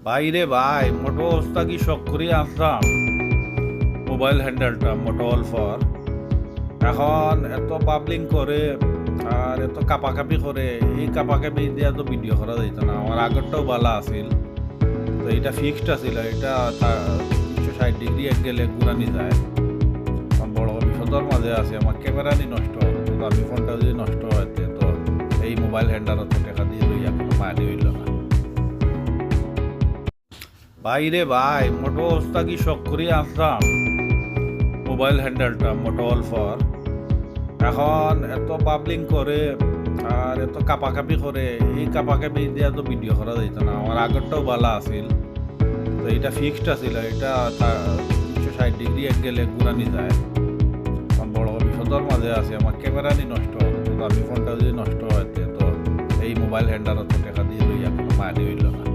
বাইরে ভাই মোটো অবস্থা কি শখ করিয়ে আসলাম মোবাইল হ্যান্ডেলটা মোটো অল্ফার এখন এত বাবলিং করে আর এত কাপাকাপি করে এই কাপাকাপি দিয়ে তো ভিডিও করা যাইতো না। আমার আগরটাও ভালো আছিল, তো এটা ফিক্সড আছিল, এটা 160 ডিগ্রি অ্যাঙ্গেলে ঘুরানি যায়। আমার বড় বিপদের মাঝে আছে, আমার ক্যামেরা নি নষ্ট হবে, তো আমি ফোনটা যদি নষ্ট হয় তো এই মোবাইল হ্যান্ডার তো টাকা দিয়ে লইয়া কোনো মানি হইল না। বাইরে ভাই মোটো অবস্থা কি শখ করিয়ে আসলাম মোবাইল হ্যান্ডেলটা মোটো অল্ফার এখন এত বাবলিং করে আর এত কাপাকাপি করে এই কাপাকাপি দিয়ে তো ভিডিও করা যাইতো না। আমার আগরটাও ভালো আছিল, তো এটা ফিক্সড আছিল, এটা 160 ডিগ্রি অ্যাঙ্গেলে ঘুরানি যায়। আমার বড় বিপদের মাঝে আছে, আমার ক্যামেরা নি নষ্ট হবে, তো আমি ফোনটা যদি নষ্ট হয় তো এই মোবাইল হ্যান্ডার তো টাকা দিয়ে লইয়া কোনো মানি হইল না।